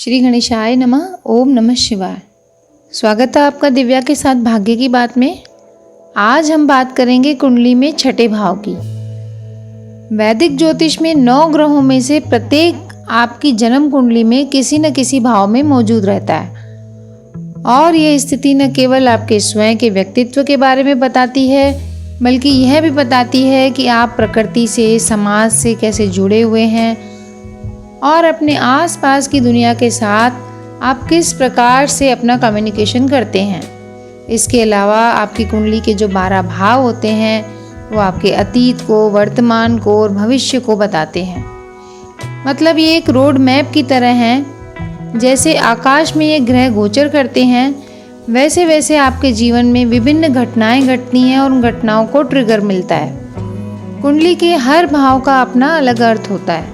श्री गणेशाय नमः। ओम नमः शिवाय। स्वागत है आपका दिव्या के साथ भाग्य की बात में। आज हम बात करेंगे कुंडली में छठे भाव की। वैदिक ज्योतिष में 9 ग्रहों में से प्रत्येक आपकी जन्म कुंडली में किसी न किसी भाव में मौजूद रहता है और यह स्थिति न केवल आपके स्वयं के व्यक्तित्व के बारे में बताती है बल्कि यह भी बताती है कि आप प्रकृति से, समाज से कैसे जुड़े हुए हैं और अपने आसपास की दुनिया के साथ आप किस प्रकार से अपना कम्युनिकेशन करते हैं। इसके अलावा आपकी कुंडली के जो 12 भाव होते हैं वो आपके अतीत को, वर्तमान को और भविष्य को बताते हैं। मतलब ये एक रोड मैप की तरह हैं। जैसे आकाश में ये ग्रह गोचर करते हैं वैसे वैसे आपके जीवन में विभिन्न घटनाएं घटती हैं और उन घटनाओं को ट्रिगर मिलता है। कुंडली के हर भाव का अपना अलग अर्थ होता है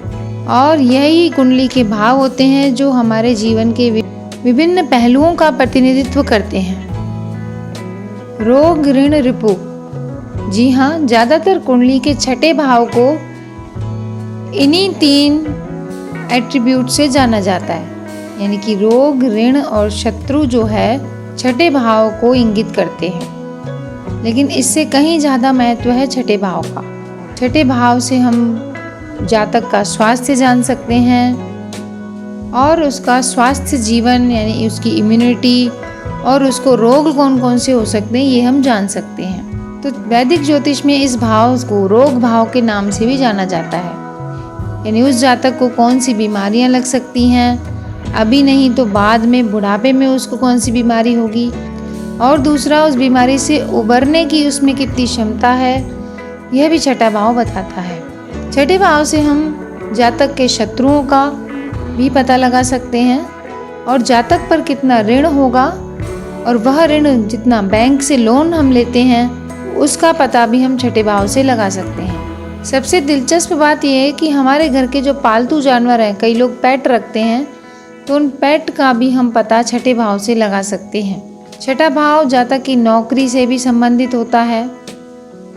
और यही कुंडली के भाव होते हैं जो हमारे जीवन के विभिन्न पहलुओं का प्रतिनिधित्व करते हैं। रोग, ऋण, रिपु। जी हाँ, ज़्यादातर कुंडली के छठे भाव को इन्हीं 3 एट्रीब्यूट से जाना जाता है, यानी कि रोग, ऋण और शत्रु जो है छठे भाव को इंगित करते हैं। लेकिन इससे कहीं ज़्यादा महत्व है छठे भाव का। छठे भाव से हम जातक का स्वास्थ्य जान सकते हैं और उसका स्वास्थ्य जीवन यानी उसकी इम्यूनिटी और उसको रोग कौन कौन से हो सकते हैं ये हम जान सकते हैं। तो वैदिक ज्योतिष में इस भाव को रोग भाव के नाम से भी जाना जाता है, यानी उस जातक को कौन सी बीमारियां लग सकती हैं, अभी नहीं तो बाद में बुढ़ापे में उसको कौन सी बीमारी होगी, और दूसरा उस बीमारी से उबरने की उसमें कितनी क्षमता है, यह भी छठा भाव बताता है। छठे भाव से हम जातक के शत्रुओं का भी पता लगा सकते हैं और जातक पर कितना ऋण होगा और वह ऋण जितना बैंक से लोन हम लेते हैं उसका पता भी हम छठे भाव से लगा सकते हैं। सबसे दिलचस्प बात यह है कि हमारे घर के जो पालतू जानवर हैं, कई लोग पेट रखते हैं, तो उन पेट का भी हम पता छठे भाव से लगा सकते हैं। छठा भाव जातक की नौकरी से भी संबंधित होता है।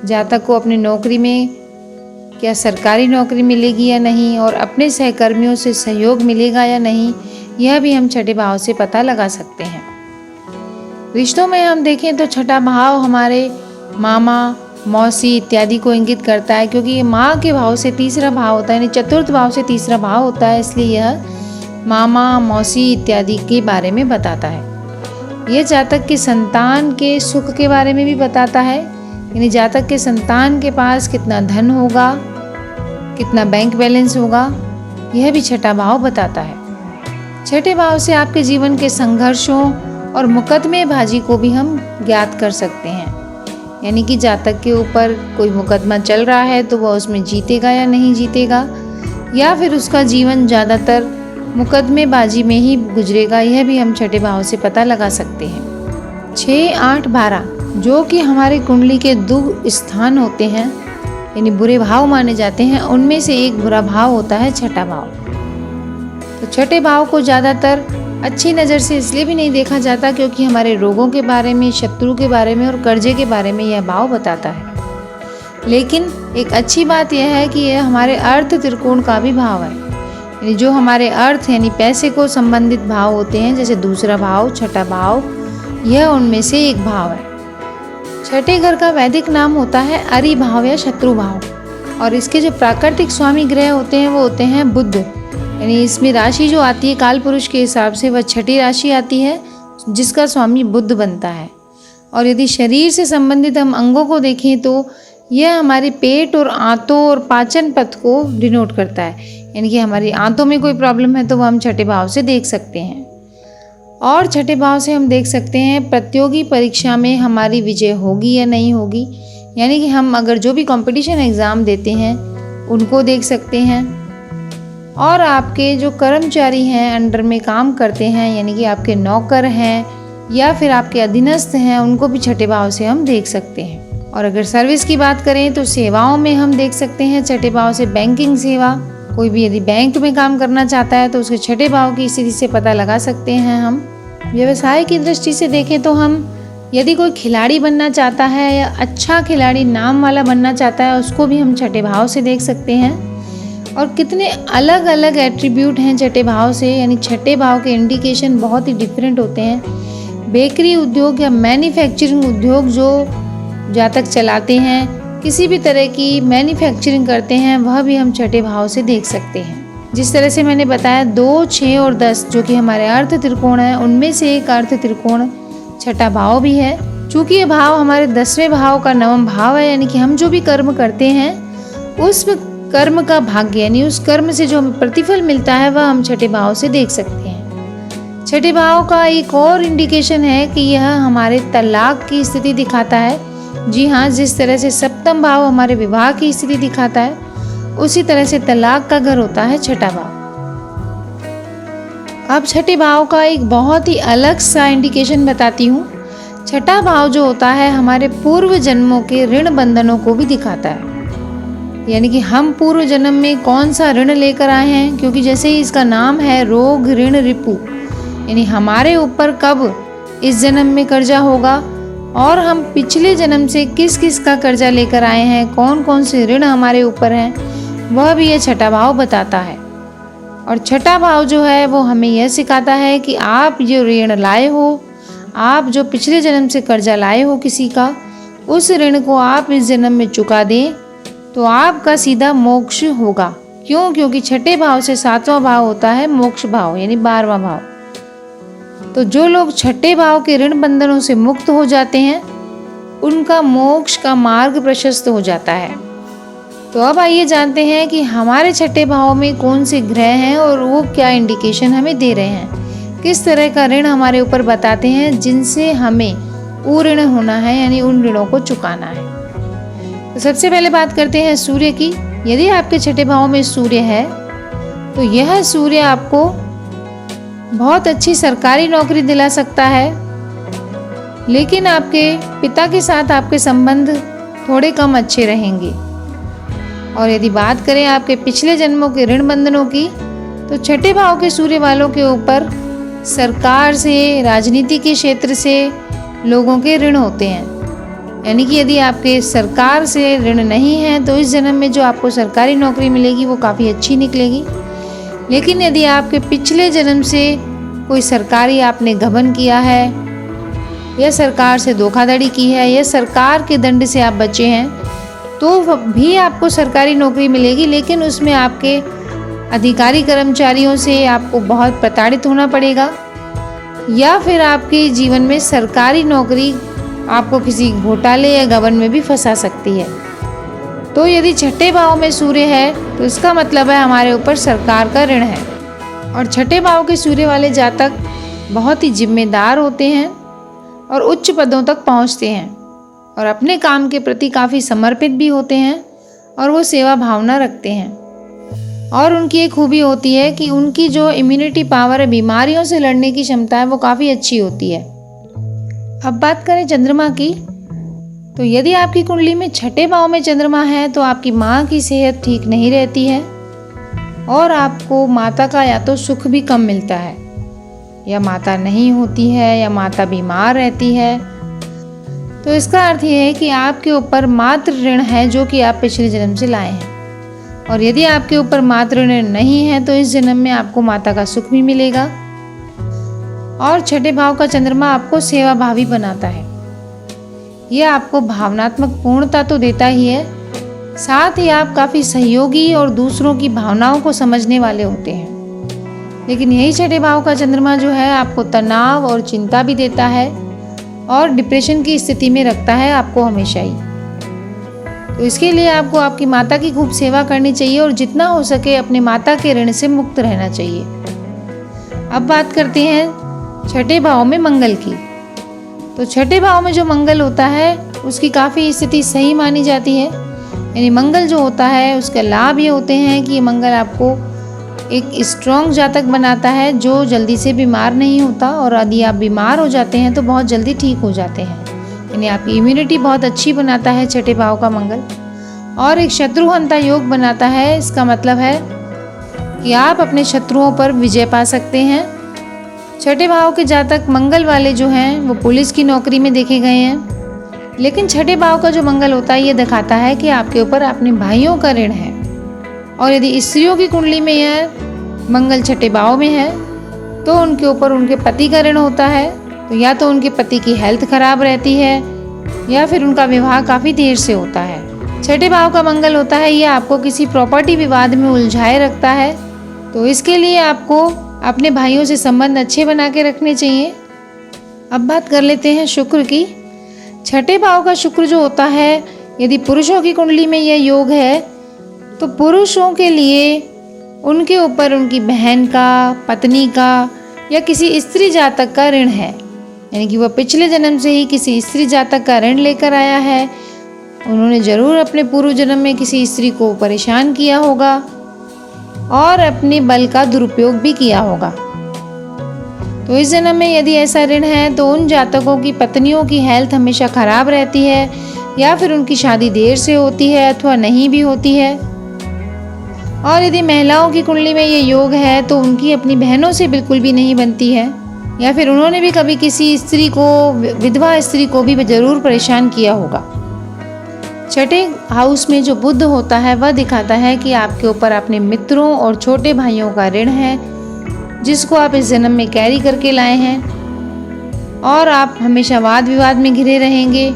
जातक को अपनी नौकरी में क्या सरकारी नौकरी मिलेगी या नहीं और अपने सहकर्मियों से सहयोग मिलेगा या नहीं, यह भी हम छठे भाव से पता लगा सकते हैं। रिश्तों में हम देखें तो छठा भाव हमारे मामा, मौसी इत्यादि को इंगित करता है, क्योंकि ये माँ के भाव से तीसरा भाव होता है, यानी चतुर्थ भाव से तीसरा भाव होता है, इसलिए यह मामा, मौसी इत्यादि के बारे में बताता है। यह जातक के संतान के सुख के बारे में भी बताता है, यानी जातक के संतान के पास कितना धन होगा, कितना बैंक बैलेंस होगा, यह भी छठा भाव बताता है। छठे भाव से आपके जीवन के संघर्षों और मुकदमेबाजी को भी हम ज्ञात कर सकते हैं, यानी कि जातक के ऊपर कोई मुकदमा चल रहा है तो वह उसमें जीतेगा या नहीं जीतेगा, या फिर उसका जीवन ज़्यादातर मुकदमेबाजी में ही गुजरेगा, यह भी हम छठे भाव से पता लगा सकते हैं। 6, 8, 12 जो कि हमारे कुंडली के दुख स्थान होते हैं, यानी बुरे भाव माने जाते हैं, उनमें से एक बुरा भाव होता है छठा भाव। तो छठे भाव को ज़्यादातर अच्छी नज़र से इसलिए भी नहीं देखा जाता क्योंकि हमारे रोगों के बारे में, शत्रु के बारे में और कर्जे के बारे में यह भाव बताता है। लेकिन एक अच्छी बात यह है कि यह हमारे अर्थ त्रिकोण का भी भाव है, यानी जो हमारे अर्थ यानी पैसे को संबंधित भाव होते हैं, जैसे दूसरा भाव, छठा भाव, यह उनमें से एक भाव है। छठे घर का वैदिक नाम होता है अरि भाव या शत्रु भाव और इसके जो प्राकृतिक स्वामी ग्रह होते हैं वो होते हैं बुध, यानी इसमें राशि जो आती है काल पुरुष के हिसाब से वह छठी राशि आती है जिसका स्वामी बुध बनता है। और यदि शरीर से संबंधित हम अंगों को देखें तो यह हमारे पेट और आंतों और पाचन पथ को डिनोट करता है, यानी कि हमारी आंतों में कोई प्रॉब्लम है तो वह हम छठे भाव से देख सकते हैं। और छठे भाव से हम देख सकते हैं प्रतियोगी परीक्षा में हमारी विजय होगी या नहीं होगी, यानी कि हम अगर जो भी कंपटीशन एग्ज़ाम देते हैं उनको देख सकते हैं। और आपके जो कर्मचारी हैं, अंडर में काम करते हैं, यानी कि आपके नौकर हैं या फिर आपके अधीनस्थ हैं, उनको भी छठे भाव से हम देख सकते हैं। और अगर सर्विस की बात करें तो सेवाओं में हम देख सकते हैं छठे भाव से बैंकिंग सेवा, कोई भी यदि बैंक में काम करना चाहता है तो उसके छठे भाव की स्थिति से पता लगा सकते हैं हम। व्यवसाय की दृष्टि से देखें तो हम यदि कोई खिलाड़ी बनना चाहता है या अच्छा खिलाड़ी नाम वाला बनना चाहता है उसको भी हम छठे भाव से देख सकते हैं। और कितने अलग अलग एट्रीब्यूट हैं छठे भाव से, यानी छठे भाव के इंडिकेशन बहुत ही डिफरेंट होते हैं। बेकरी उद्योग या मैन्युफैक्चरिंग उद्योग जो जातक चलाते हैं, किसी भी तरह की मैन्युफैक्चरिंग करते हैं, वह भी हम छठे भाव से देख सकते हैं। जिस तरह से मैंने बताया 2, 6 और 10 जो कि हमारे अर्थ त्रिकोण है, उनमें से एक अर्थ त्रिकोण छठा भाव भी है। चूँकि ये भाव हमारे 10वें भाव का 9वां भाव है, यानी कि हम जो भी कर्म करते हैं उस कर्म का भाग्य, यानी उस कर्म से जो हमें प्रतिफल मिलता है, वह हम छठे भाव से देख सकते हैं। छठे भाव का एक और इंडिकेशन है कि यह हमारे तलाक की स्थिति दिखाता है। जी हाँ, जिस तरह से सप्तम भाव हमारे विवाह की स्थिति दिखाता है, उसी तरह से तलाक का घर होता है छठा भाव। अब छठे भाव का एक बहुत ही अलग सा इंडिकेशन बताती हूँ। छठा भाव जो होता है हमारे पूर्व जन्मों के ऋण बंधनों को भी दिखाता है, यानी कि हम पूर्व जन्म में कौन सा ऋण लेकर आए हैं, क्योंकि जैसे ही इसका नाम है रोग ऋण रिपु, यानी हमारे ऊपर कब इस जन्म में कर्जा होगा और हम पिछले जन्म से किस किस का कर्जा लेकर आए हैं, कौन कौन से ऋण हमारे ऊपर हैं, वह भी ये छठा भाव बताता है। और छठा भाव जो है वो हमें यह सिखाता है कि आप जो ऋण लाए हो, आप जो पिछले जन्म से कर्जा लाए हो किसी का, उस ऋण को आप इस जन्म में चुका दें तो आपका सीधा मोक्ष होगा। क्यों? क्योंकि छठे भाव से 7वां भाव होता है मोक्ष भाव, यानी 12वां भाव। तो जो लोग छठे भाव के ऋण बंधनों से मुक्त हो जाते हैं, उनका मोक्ष का मार्ग प्रशस्त हो जाता है। तो अब आइए जानते हैं कि हमारे छठे भाव में कौन से ग्रह हैं और वो क्या इंडिकेशन हमें दे रहे हैं, किस तरह का ऋण हमारे ऊपर बताते हैं जिनसे हमें उऋण होना है, यानी उन ऋणों को चुकाना है। तो सबसे पहले बात करते हैं सूर्य की। यदि आपके छठे भाव में सूर्य है तो यह सूर्य आपको बहुत अच्छी सरकारी नौकरी दिला सकता है, लेकिन आपके पिता के साथ आपके संबंध थोड़े कम अच्छे रहेंगे। और यदि बात करें आपके पिछले जन्मों के ऋण बंधनों की, तो छठे भाव के सूर्य वालों के ऊपर सरकार से, राजनीति के क्षेत्र से लोगों के ऋण होते हैं। यानी कि यदि आपके सरकार से ऋण नहीं है तो इस जन्म में जो आपको सरकारी नौकरी मिलेगी वो काफ़ी अच्छी निकलेगी। लेकिन यदि आपके पिछले जन्म से कोई सरकारी आपने गबन किया है, या सरकार से धोखाधड़ी की है, या सरकार के दंड से आप बचे हैं, तो भी आपको सरकारी नौकरी मिलेगी, लेकिन उसमें आपके अधिकारी कर्मचारियों से आपको बहुत प्रताड़ित होना पड़ेगा, या फिर आपके जीवन में सरकारी नौकरी आपको किसी घोटाले या गबन में भी फंसा सकती है। तो यदि छठे भाव में सूर्य है तो इसका मतलब है हमारे ऊपर सरकार का ऋण है। और छठे भाव के सूर्य वाले जातक बहुत ही जिम्मेदार होते हैं और उच्च पदों तक पहुंचते हैं, और अपने काम के प्रति काफ़ी समर्पित भी होते हैं, और वो सेवा भावना रखते हैं। और उनकी एक खूबी होती है कि उनकी जो इम्यूनिटी पावर है, बीमारियों से लड़ने की क्षमता है, वो काफ़ी अच्छी होती है। अब बात करें चंद्रमा की, तो यदि आपकी कुंडली में छठे भाव में चंद्रमा है तो आपकी माँ की सेहत ठीक नहीं रहती है, और आपको माता का या तो सुख भी कम मिलता है, या माता नहीं होती है, या माता बीमार रहती है। तो इसका अर्थ ये है कि आपके ऊपर मातृ ऋण है जो कि आप पिछले जन्म से लाए हैं। और यदि आपके ऊपर मातृ ऋण नहीं है तो इस जन्म में आपको माता का सुख भी मिलेगा। और छठे भाव का चंद्रमा आपको सेवा भावी बनाता है। यह आपको भावनात्मक पूर्णता तो देता ही है, साथ ही आप काफ़ी सहयोगी और दूसरों की भावनाओं को समझने वाले होते हैं। लेकिन यही छठे भाव का चंद्रमा जो है आपको तनाव और चिंता भी देता है, और डिप्रेशन की स्थिति में रखता है आपको हमेशा ही। तो इसके लिए आपको आपकी माता की खूब सेवा करनी चाहिए, और जितना हो सके अपने माता के ऋण से मुक्त रहना चाहिए। अब बात करते हैं छठे भाव में मंगल की। तो छठे भाव में जो मंगल होता है उसकी काफ़ी स्थिति सही मानी जाती है। यानी मंगल जो होता है उसके लाभ ये होते हैं कि मंगल आपको एक स्ट्रॉन्ग जातक बनाता है जो जल्दी से बीमार नहीं होता, और यदि आप बीमार हो जाते हैं तो बहुत जल्दी ठीक हो जाते हैं। यानी आपकी इम्यूनिटी बहुत अच्छी बनाता है छठे भाव का मंगल, और एक शत्रुहंता योग बनाता है। इसका मतलब है कि आप अपने शत्रुओं पर विजय पा सकते हैं। छठे भाव के जातक मंगल वाले जो हैं वो पुलिस की नौकरी में देखे गए हैं। लेकिन छठे भाव का जो मंगल होता है ये दिखाता है कि आपके ऊपर अपने भाइयों का ऋण है। और यदि स्त्रियों की कुंडली में यह मंगल छठे भाव में है तो उनके ऊपर उनके पति का ऋण होता है। तो या तो उनके पति की हेल्थ खराब रहती है या फिर उनका विवाह काफ़ी देर से होता है। छठे भाव का मंगल होता है, यह आपको किसी प्रॉपर्टी विवाद में उलझाए रखता है। तो इसके लिए आपको अपने भाइयों से संबंध अच्छे बना के रखने चाहिए। अब बात कर लेते हैं शुक्र की। छठे भाव का शुक्र जो होता है, यदि पुरुषों की कुंडली में यह योग है तो पुरुषों के लिए उनके ऊपर उनकी बहन का, पत्नी का या किसी स्त्री जातक का ऋण है, यानी कि वह पिछले जन्म से ही किसी स्त्री जातक का ऋण लेकर आया है। उन्होंने जरूर अपने पूर्व जन्म में किसी स्त्री को परेशान किया होगा और अपने बल का दुरुपयोग भी किया होगा। तो इस जन्म में यदि ऐसा ऋण है तो उन जातकों की पत्नियों की हेल्थ हमेशा खराब रहती है या फिर उनकी शादी देर से होती है अथवा नहीं भी होती है। और यदि महिलाओं की कुंडली में ये योग है तो उनकी अपनी बहनों से बिल्कुल भी नहीं बनती है या फिर उन्होंने भी कभी किसी स्त्री को, विधवा स्त्री को भी जरूर परेशान किया होगा। छठे हाउस में जो बुध होता है वह दिखाता है कि आपके ऊपर अपने मित्रों और छोटे भाइयों का ऋण है जिसको आप इस जन्म में कैरी करके लाए हैं और आप हमेशा वाद विवाद में घिरे रहेंगे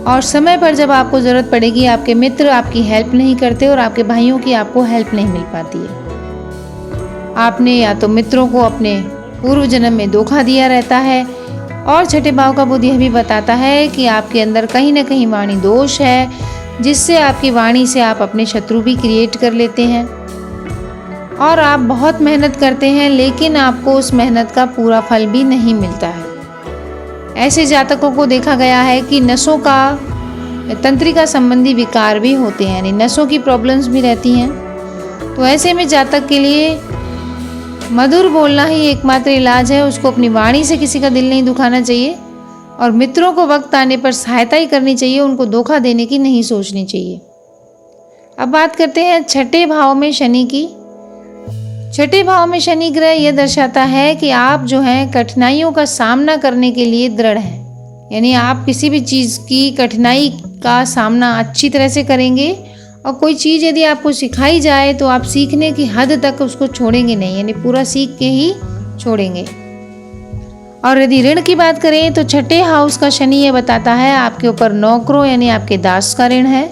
और समय पर जब आपको ज़रूरत पड़ेगी आपके मित्र आपकी हेल्प नहीं करते और आपके भाइयों की आपको हेल्प नहीं मिल पाती है। आपने या तो मित्रों को अपने पूर्व जन्म में धोखा दिया रहता है। और छठे भाव का बुध यह भी बताता है कि आपके अंदर कहीं ना कहीं वाणी दोष है जिससे आपकी वाणी से आप अपने शत्रु भी क्रिएट कर लेते हैं और आप बहुत मेहनत करते हैं लेकिन आपको उस मेहनत का पूरा फल भी नहीं मिलता है। ऐसे जातकों को देखा गया है कि नसों का, तंत्रिका संबंधी विकार भी होते हैं, यानी नसों की प्रॉब्लम्स भी रहती हैं। तो ऐसे में जातक के लिए मधुर बोलना ही एकमात्र इलाज है। उसको अपनी वाणी से किसी का दिल नहीं दुखाना चाहिए और मित्रों को वक्त आने पर सहायता ही करनी चाहिए, उनको धोखा देने की नहीं सोचनी चाहिए। अब बात करते हैं छठे भाव में शनि की। छठे भाव में शनि ग्रह यह दर्शाता है कि आप जो हैं कठिनाइयों का सामना करने के लिए दृढ़ हैं, यानी आप किसी भी चीज़ की कठिनाई का सामना अच्छी तरह से करेंगे और कोई चीज़ यदि आपको सिखाई जाए तो आप सीखने की हद तक उसको छोड़ेंगे नहीं, यानी पूरा सीख के ही छोड़ेंगे। और यदि ऋण की बात करें तो छठे हाउस का शनि ये बताता है आपके ऊपर नौकरों यानी आपके दास का ऋण है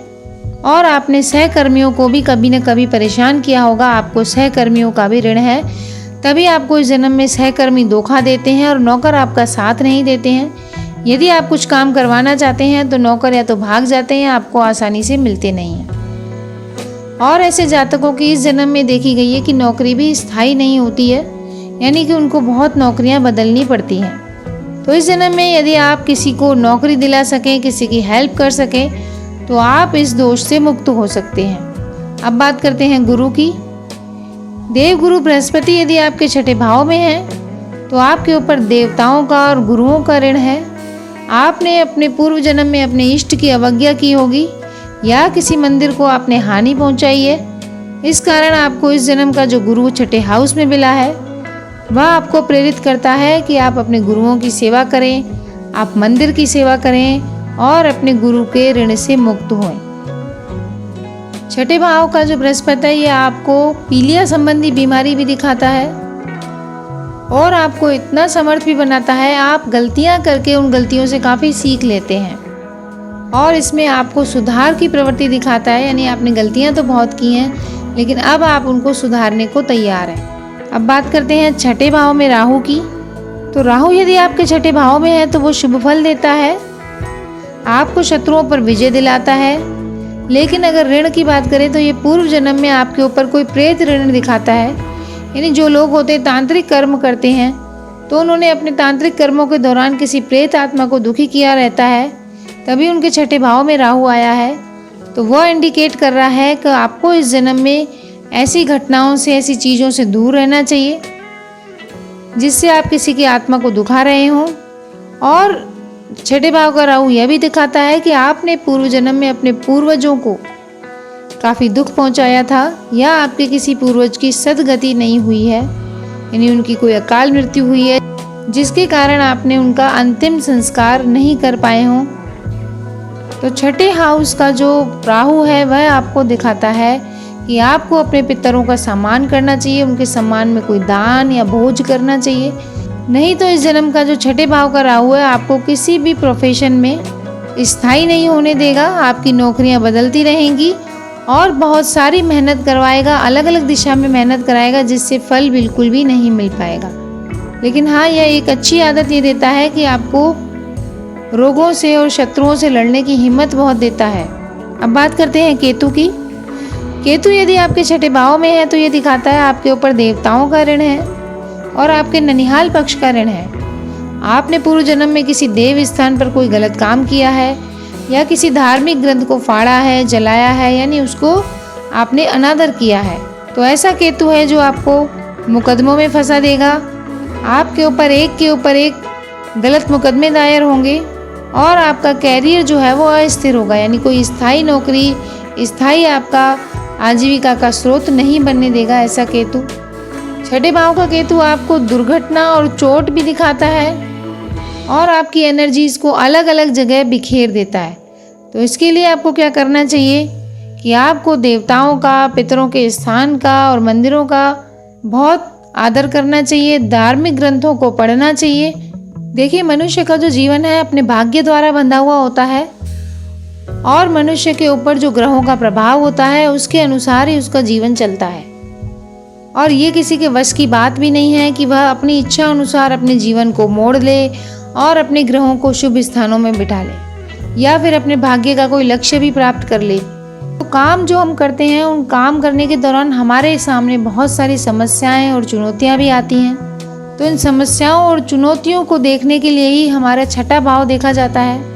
और आपने सहकर्मियों को भी कभी न कभी परेशान किया होगा, आपको सहकर्मियों का भी ऋण है। तभी आपको इस जन्म में सहकर्मी धोखा देते हैं और नौकर आपका साथ नहीं देते हैं। यदि आप कुछ काम करवाना चाहते हैं तो नौकर या तो भाग जाते हैं, आपको आसानी से मिलते नहीं हैं। और ऐसे जातकों की इस जन्म में देखी गई है कि नौकरी भी स्थायी नहीं होती है, यानी कि उनको बहुत नौकरियां बदलनी पड़ती हैं। तो इस जन्म में यदि आप किसी को नौकरी दिला सकें, किसी की हेल्प कर सकें तो आप इस दोष से मुक्त हो सकते हैं। अब बात करते हैं गुरु की। देवगुरु बृहस्पति यदि आपके छठे भाव में है तो आपके ऊपर देवताओं का और गुरुओं का ऋण है। आपने अपने पूर्व जन्म में अपने इष्ट की अवज्ञा की होगी या किसी मंदिर को आपने हानि पहुंचाई है। इस कारण आपको इस जन्म का जो गुरु छठे हाउस में मिला है वह आपको प्रेरित करता है कि आप अपने गुरुओं की सेवा करें, आप मंदिर की सेवा करें और अपने गुरु के ऋण से मुक्त हों। छठे भाव का जो बृहस्पति है यह आपको पीलिया संबंधी बीमारी भी दिखाता है और आपको इतना समर्थ भी बनाता है। आप गलतियां करके उन गलतियों से काफ़ी सीख लेते हैं और इसमें आपको सुधार की प्रवृत्ति दिखाता है, यानी आपने गलतियां तो बहुत की हैं लेकिन अब आप उनको सुधारने को तैयार हैं। अब बात करते हैं छठे भाव में राहु की। तो राहु यदि आपके छठे भाव में है तो वो शुभ फल देता है, आपको शत्रुओं पर विजय दिलाता है। लेकिन अगर ऋण की बात करें तो ये पूर्व जन्म में आपके ऊपर कोई प्रेत ऋण दिखाता है, यानी जो लोग होते हैं तांत्रिक कर्म करते हैं तो उन्होंने अपने तांत्रिक कर्मों के दौरान किसी प्रेत आत्मा को दुखी किया रहता है, तभी उनके छठे भाव में राहु आया है। तो वह इंडिकेट कर रहा है कि आपको इस जन्म में ऐसी घटनाओं से, ऐसी चीज़ों से दूर रहना चाहिए जिससे आप किसी की आत्मा को दुखा रहे हों। और छठे भाव का राहु यह भी दिखाता है कि आपने पूर्व जन्म में अपने पूर्वजों को काफ़ी दुख पहुंचाया था या आपके किसी पूर्वज की सद्गति नहीं हुई है, यानी उनकी कोई अकाल मृत्यु हुई है जिसके कारण आपने उनका अंतिम संस्कार नहीं कर पाए हों। तो छठे हाउस का जो राहु है वह आपको दिखाता है कि आपको अपने पितरों का सम्मान करना चाहिए, उनके सम्मान में कोई दान या भोज करना चाहिए। नहीं तो इस जन्म का जो छठे भाव का राहु है आपको किसी भी प्रोफेशन में स्थायी नहीं होने देगा। आपकी नौकरियां बदलती रहेंगी और बहुत सारी मेहनत करवाएगा, अलग अलग दिशा में मेहनत कराएगा, जिससे फल बिल्कुल भी नहीं मिल पाएगा। लेकिन हाँ, यह एक अच्छी आदत ये देता है कि आपको रोगों से और शत्रुओं से लड़ने की हिम्मत बहुत देता है। अब बात करते हैं केतु की। केतु यदि आपके छठे भाव में है तो ये दिखाता है आपके ऊपर देवताओं का ऋण है और आपके ननिहाल पक्ष का ऋण है। आपने पूर्व जन्म में किसी देव स्थान पर कोई गलत काम किया है या किसी धार्मिक ग्रंथ को फाड़ा है, जलाया है, यानी उसको आपने अनादर किया है। तो ऐसा केतु है जो आपको मुकदमों में फंसा देगा। आपके ऊपर एक के ऊपर एक गलत मुकदमे दायर होंगे और आपका कैरियर जो है वो अस्थिर होगा, यानी कोई स्थायी नौकरी, स्थायी आपका आजीविका का स्रोत नहीं बनने देगा ऐसा केतु। छठे भाव का केतु आपको दुर्घटना और चोट भी दिखाता है और आपकी एनर्जीज को अलग अलग जगह बिखेर देता है। तो इसके लिए आपको क्या करना चाहिए कि आपको देवताओं का, पितरों के स्थान का और मंदिरों का बहुत आदर करना चाहिए, धार्मिक ग्रंथों को पढ़ना चाहिए। देखिए, मनुष्य का जो जीवन है अपने भाग्य द्वारा बंधा हुआ होता है और मनुष्य के ऊपर जो ग्रहों का प्रभाव होता है उसके अनुसार ही उसका जीवन चलता है। और ये किसी के वश की बात भी नहीं है कि वह अपनी इच्छा अनुसार अपने जीवन को मोड़ ले और अपने ग्रहों को शुभ स्थानों में बिठा ले या फिर अपने भाग्य का कोई लक्ष्य भी प्राप्त कर ले। तो काम जो हम करते हैं, उन काम करने के दौरान हमारे सामने बहुत सारी समस्याएं और चुनौतियां भी आती हैं। तो इन समस्याओं और चुनौतियों को देखने के लिए ही हमारा छठा भाव देखा जाता है।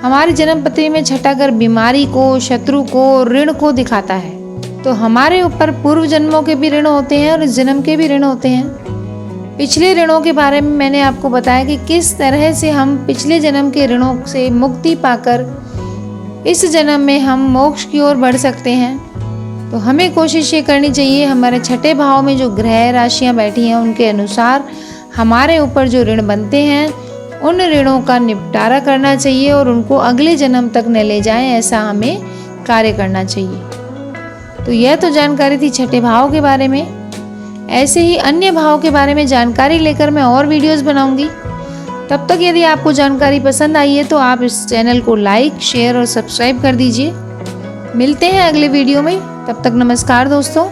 हमारी जन्म पत्री में छठा घर बीमारी को, शत्रु को, ऋण को दिखाता है। तो हमारे ऊपर पूर्व जन्मों के भी ऋण होते हैं और इस जन्म के भी ऋण होते हैं। पिछले ऋणों के बारे में मैंने आपको बताया कि किस तरह से हम पिछले जन्म के ऋणों से मुक्ति पाकर इस जन्म में हम मोक्ष की ओर बढ़ सकते हैं। तो हमें कोशिश ये करनी चाहिए, हमारे छठे भाव में जो ग्रह राशियां बैठी हैं उनके अनुसार हमारे ऊपर जो ऋण बनते हैं उन ऋणों का निपटारा करना चाहिए और उनको अगले जन्म तक न ले जाएं, ऐसा हमें कार्य करना चाहिए। तो यह तो जानकारी थी छठे भाव के बारे में। ऐसे ही अन्य भाव के बारे में जानकारी लेकर मैं और वीडियोस बनाऊंगी। तब तक यदि आपको जानकारी पसंद आई है तो आप इस चैनल को लाइक, शेयर और सब्सक्राइब कर दीजिए। मिलते हैं अगले वीडियो में। तब तक नमस्कार दोस्तों।